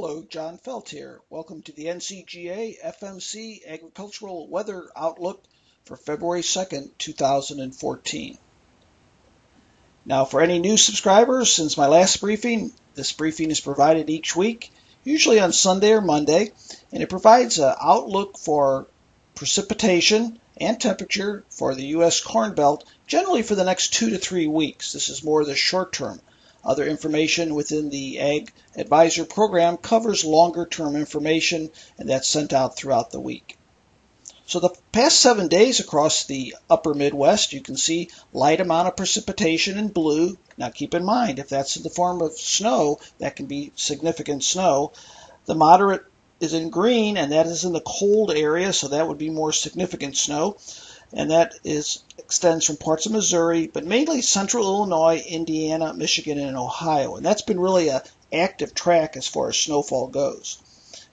Hello, John Feldt here. Welcome to the NCGA FMC Agricultural Weather Outlook for February 2nd, 2014. Now, for any new subscribers, since my last briefing, this briefing is provided each week, usually on Sunday or Monday, and it provides an outlook for precipitation and temperature for the U.S. Corn Belt, generally for the next 2 to 3 weeks. This is more the short term. Other information within the Ag Advisor program covers longer term information, and that's sent out throughout the week. So the past 7 days across the upper Midwest, you can see light amount of precipitation in blue. Now keep in mind, if that's in the form of snow, that can be significant snow. The moderate is in green, and that is in the cold area, so that would be more significant snow. And that extends from parts of Missouri, but mainly central Illinois, Indiana, Michigan, and Ohio. And that's been really an active track as far as snowfall goes.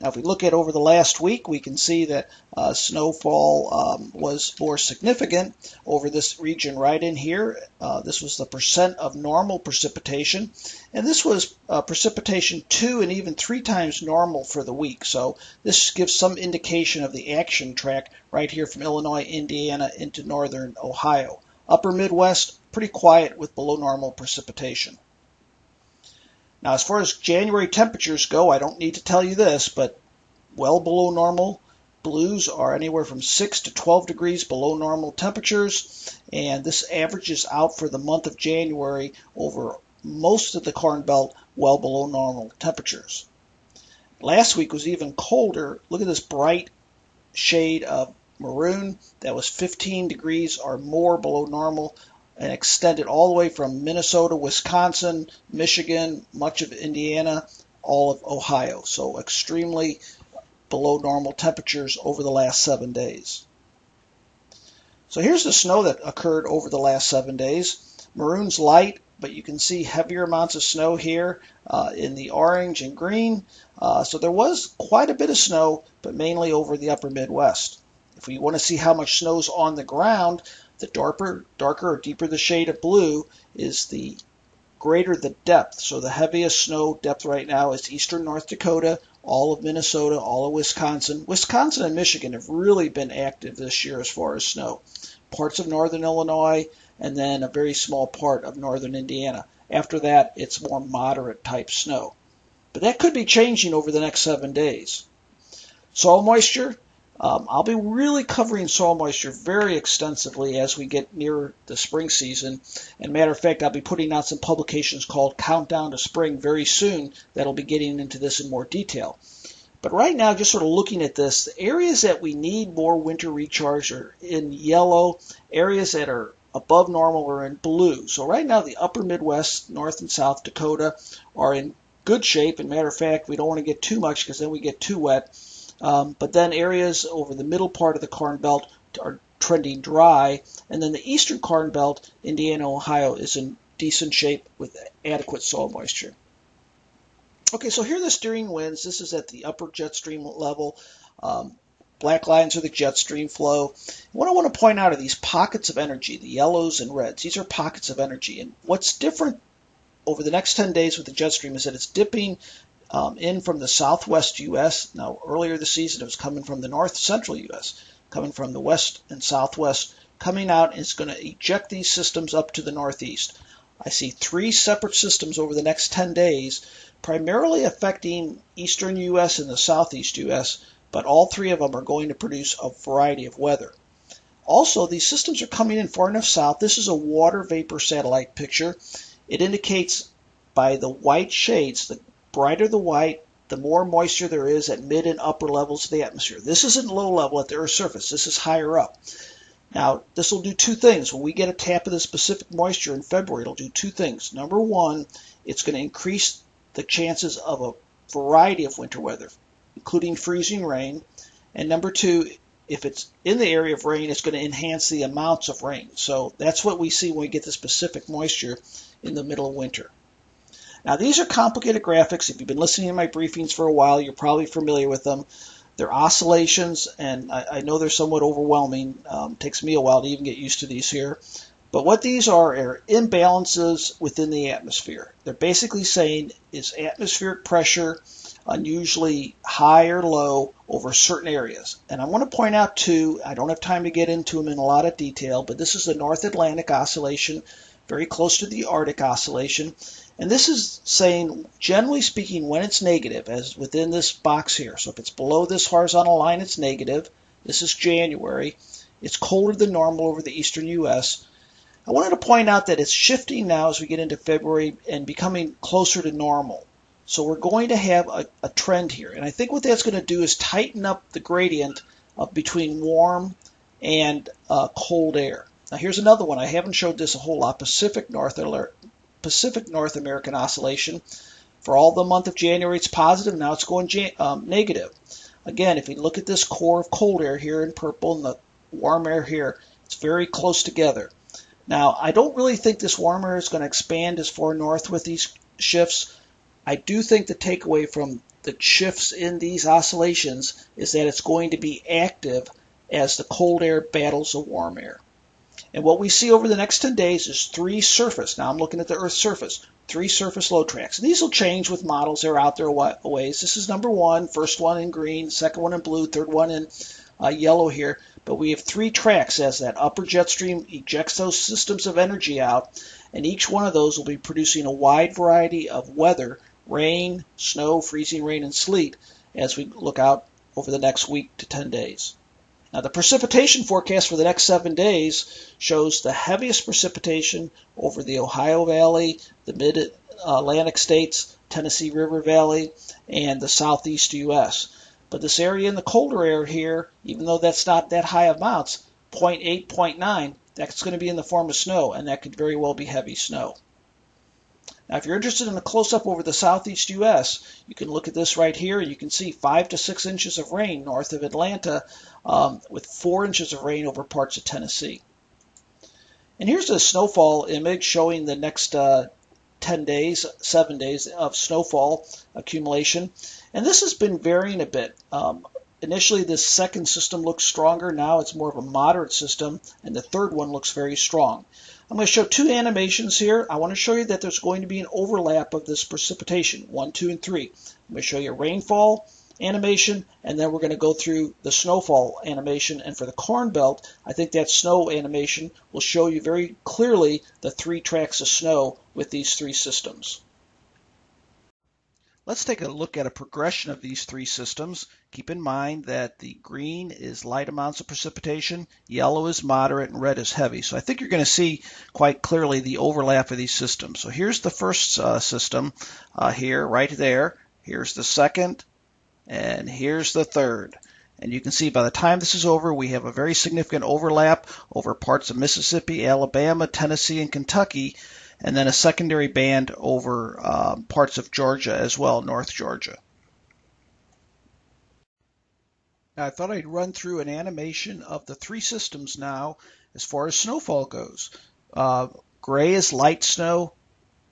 Now, if we look at over the last week, we can see that snowfall was more significant over this region right in here. This was the percent of normal precipitation, and this was precipitation 2 and even 3 times normal for the week. So this gives some indication of the action track right here from Illinois, Indiana into northern Ohio. Upper Midwest, pretty quiet with below normal precipitation. Now, as far as January temperatures go, I don't need to tell you this, but well below normal. Blues are anywhere from 6 to 12 degrees below normal temperatures, and this averages out for the month of January over most of the Corn Belt well below normal temperatures. Last week was even colder. Look at this bright shade of maroon. That was 15 degrees or more below normal, and extended all the way from Minnesota, Wisconsin, Michigan, much of Indiana, all of Ohio. So extremely below normal temperatures over the last 7 days. So here's the snow that occurred over the last 7 days. Maroon's light, but you can see heavier amounts of snow here in the orange and green. So there was quite a bit of snow, but mainly over the upper Midwest. If we want to see how much snow's on the ground, the darker or deeper the shade of blue is the greater the depth. So the heaviest snow depth right now is eastern North Dakota, all of Minnesota, all of Wisconsin. Wisconsin and Michigan have really been active this year as far as snow. Parts of northern Illinois, and then a very small part of northern Indiana. After that, it's more moderate type snow. But that could be changing over the next 7 days. Soil moisture. I'll be really covering soil moisture very extensively as we get near the spring season. And matter of fact, I'll be putting out some publications called Countdown to Spring very soon that'll be getting into this in more detail. But right now, just sort of looking at this, the areas that we need more winter recharge are in yellow. Areas that are above normal are in blue. So right now, the upper Midwest, North and South Dakota are in good shape. And matter of fact, we don't want to get too much because then we get too wet. But then areas over the middle part of the Corn Belt are trending dry. And then the eastern Corn Belt, Indiana, Ohio, is in decent shape with adequate soil moisture. Okay, so here are the steering winds. This is at the upper jet stream level. Black lines are the jet stream flow. What I want to point out are these pockets of energy, the yellows and reds. These are pockets of energy. And what's different over the next 10 days with the jet stream is that it's dipping in from the southwest U.S. Now, earlier this season, it was coming from the north central U.S., coming from the west and southwest, coming out, and it's going to eject these systems up to the northeast. I see 3 separate systems over the next 10 days, primarily affecting eastern U.S. and the southeast U.S., but all 3 of them are going to produce a variety of weather. Also, these systems are coming in far enough south. This is a water vapor satellite picture. It indicates by the white shades, the brighter the white, the more moisture there is at mid and upper levels of the atmosphere. This isn't low level at the Earth's surface. This is higher up. Now, this will do 2 things. When we get a tap of the specific moisture in February, it'll do 2 things. Number 1, it's going to increase the chances of a variety of winter weather, including freezing rain. And number 2, if it's in the area of rain, it's going to enhance the amounts of rain. So that's what we see when we get the specific moisture in the middle of winter. Now, these are complicated graphics. If you've been listening to my briefings for a while, you're probably familiar with them. They're oscillations, and I know they're somewhat overwhelming. It takes me a while to even get used to these here. But what these are imbalances within the atmosphere. They're basically saying, is atmospheric pressure unusually high or low over certain areas. And I want to point out too, I don't have time to get into them in a lot of detail, but this is the North Atlantic Oscillation, very close to the Arctic Oscillation. And this is saying, generally speaking, when it's negative, as within this box here. So if it's below this horizontal line, it's negative. This is January. It's colder than normal over the eastern U.S. I wanted to point out that it's shifting now as we get into February and becoming closer to normal. So we're going to have a trend here. And I think what that's going to do is tighten up the gradient between warm and cold air. Now here's another one. I haven't showed this a whole lot. Pacific North American Oscillation. For all the month of January, it's positive. Now it's going negative. Again, if you look at this core of cold air here in purple and the warm air here, it's very close together. Now, I don't really think this warm air is going to expand as far north with these shifts. I do think the takeaway from the shifts in these oscillations is that it's going to be active as the cold air battles the warm air. And what we see over the next 10 days is 3 surface. Now I'm looking at the Earth's surface. 3 surface low tracks. And these will change with models that are out there a ways. This is number 1, first one in green, second one in blue, third one in yellow here. But we have 3 tracks as that upper jet stream ejects those systems of energy out. And each one of those will be producing a wide variety of weather, rain, snow, freezing rain, and sleet as we look out over the next week to 10 days. Now, the precipitation forecast for the next 7 days shows the heaviest precipitation over the Ohio Valley, the mid-Atlantic states, Tennessee River Valley, and the southeast U.S. But this area in the colder air here, even though that's not that high amounts, 0.8, 0.9, that's going to be in the form of snow, and that could very well be heavy snow. Now, if you're interested in a close-up over the southeast U.S., you can look at this right here. You can see 5 to 6 inches of rain north of Atlanta with 4 inches of rain over parts of Tennessee. And here's a snowfall image showing the next 10 days, 7 days of snowfall accumulation. And this has been varying a bit. Initially, this second system looks stronger. Now it's more of a moderate system, and the third one looks very strong. I'm going to show 2 animations here. I want to show you that there's going to be an overlap of this precipitation, 1, 2, and 3. I'm going to show you a rainfall animation, and then we're going to go through the snowfall animation. And for the Corn Belt, I think that snow animation will show you very clearly the 3 tracks of snow with these 3 systems. Let's take a look at a progression of these 3 systems. Keep in mind that the green is light amounts of precipitation, yellow is moderate, and red is heavy. So I think you're going to see quite clearly the overlap of these systems. So here's the first system here, right there. Here's the second, and here's the third. And you can see by the time this is over, we have a very significant overlap over parts of Mississippi, Alabama, Tennessee, and Kentucky, and then a secondary band over parts of Georgia as well, North Georgia. Now, I thought I'd run through an animation of the 3 systems now as far as snowfall goes. Gray is light snow,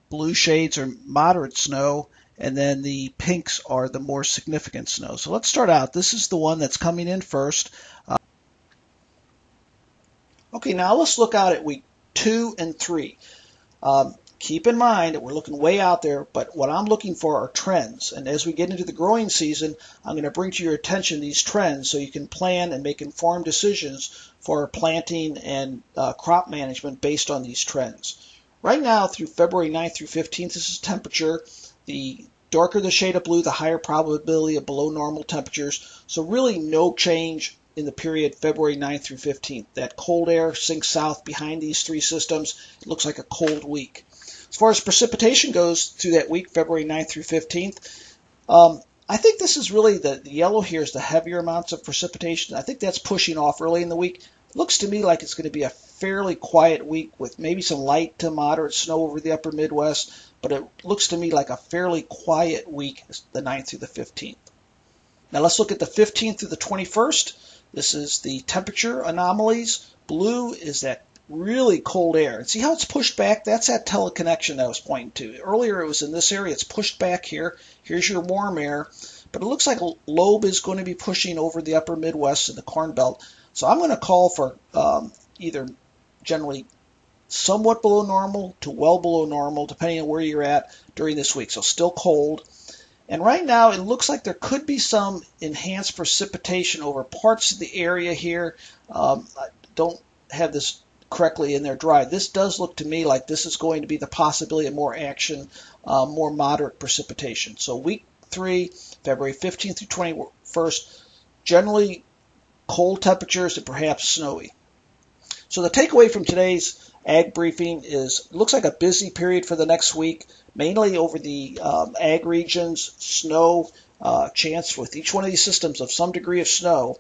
blue shades are moderate snow, and then the pinks are the more significant snow. So let's start out. This is the one that's coming in first. Okay, now let's look out at week 2 and 3. Keep in mind that we're looking way out there, but what I'm looking for are trends. And as we get into the growing season, I'm going to bring to your attention these trends so you can plan and make informed decisions for planting and crop management based on these trends. Right now, through February 9th through 15th, this is temperature. The darker the shade of blue, the higher probability of below normal temperatures. So really no change in the period February 9th through 15th. That cold air sinks south behind these 3 systems. It looks like a cold week. As far as precipitation goes through that week, February 9th through 15th, I think this is really the yellow here is the heavier amounts of precipitation. I think that's pushing off early in the week. It looks to me like it's going to be a fairly quiet week with maybe some light to moderate snow over the upper Midwest, but it looks to me like a fairly quiet week, the 9th through the 15th. Now let's look at the 15th through the 21st. This is the temperature anomalies. Blue is that really cold air. And see how it's pushed back? That's that teleconnection that I was pointing to. Earlier it was in this area. It's pushed back here. Here's your warm air. But it looks like lobe is going to be pushing over the upper Midwest and the Corn Belt. So I'm going to call for either generally somewhat below normal to well below normal, depending on where you're at during this week. So still cold. And right now, it looks like there could be some enhanced precipitation over parts of the area here. I don't have this correctly in there dry. This does look to me like this is going to be the possibility of more action, more moderate precipitation. So week 3, February 15th through 21st, generally cold temperatures and perhaps snowy. So the takeaway from today's ag briefing is it looks like a busy period for the next week, mainly over the ag regions, snow, chance with each one of these systems of some degree of snow.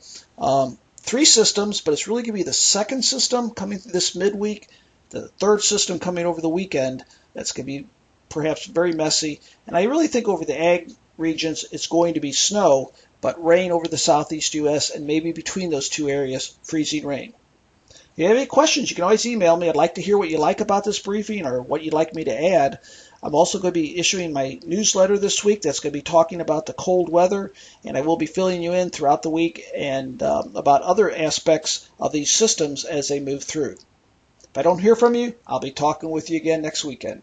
3 systems, but it's really going to be the second system coming this midweek, the third system coming over the weekend. That's going to be perhaps very messy. And I really think over the ag regions, it's going to be snow, but rain over the southeast U.S. and maybe between those two areas, freezing rain. If you have any questions, you can always email me. I'd like to hear what you like about this briefing or what you'd like me to add. I'm also going to be issuing my newsletter this week that's going to be talking about the cold weather, and I will be filling you in throughout the week and about other aspects of these systems as they move through. If I don't hear from you, I'll be talking with you again next weekend.